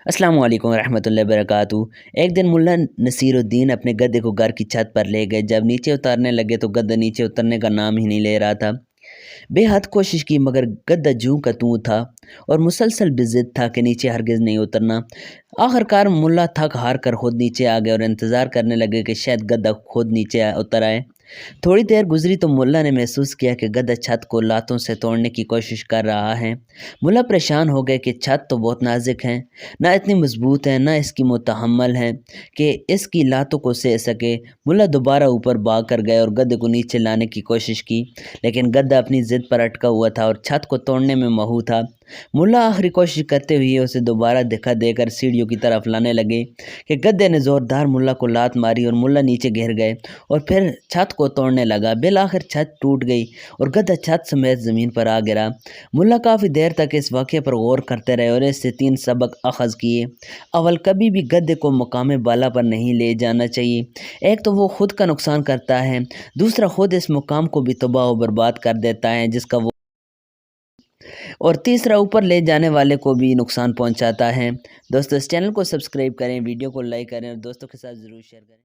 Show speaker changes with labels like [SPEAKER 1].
[SPEAKER 1] السلام علیکم ورحمۃ اللہ وبرکاتہ۔ ایک دن ملا نصیر الدین اپنے گدھے کو گھر کی چھت پر لے گئے۔ جب نیچے اتارنے لگے تو گدھا نیچے اترنے کا نام ہی نہیں لے رہا تھا۔ بے حد کوشش کی مگر گدھا جوں کا توں تھا اور مسلسل بضد تھا کہ نیچے ہرگز نہیں اترنا۔ آخر کار ملا تھک ہار کر خود نیچے آ گئے اور انتظار کرنے لگے کہ شاید گدھا خود نیچے اتر آئے۔ تھوڑی دیر گزری تو ملا نے محسوس کیا کہ گدھا چھت کو لاتوں سے توڑنے کی کوشش کر رہا ہے۔ ملا پریشان ہو گئے کہ چھت تو بہت نازک ہے، نہ اتنی مضبوط ہے، نہ اس کی متحمل ہے کہ اس کی لاتوں کو سہ سکے۔ ملا دوبارہ اوپر بھاگ کر گئے اور گدھے کو نیچے لانے کی کوشش کی، لیکن گدھا اپنی ضد پر اٹکا ہوا تھا اور چھت کو توڑنے میں مہو تھا۔ ملا آخری کوشش کرتے ہوئے اسے دوبارہ دھکا دے کر سیڑھیوں کی طرف لانے لگے کہ گدھے نے زوردار ملا کو لات ماری اور ملا نیچے گر گئے اور پھر چھت کو توڑنے لگا۔ بالآخر چھت ٹوٹ گئی اور گدھا چھت سمیت زمین پر آ گرا۔ ملا کافی دیر تک اس واقعے پر غور کرتے رہے اور اس سے 3 سبق اخذ کیے۔ اول، کبھی بھی گدھے کو مقام بالا پر نہیں لے جانا چاہیے۔ ایک تو وہ خود کا نقصان کرتا ہے، دوسرا خود اس مقام کو بھی تباہ و برباد کر دیتا ہے جس کا وہ، اور تیسرا اوپر لے جانے والے کو بھی نقصان پہنچاتا ہے۔ دوستو اس چینل کو سبسکرائب کریں، ویڈیو کو لائک کریں اور دوستوں کے ساتھ ضرور شیئر کریں۔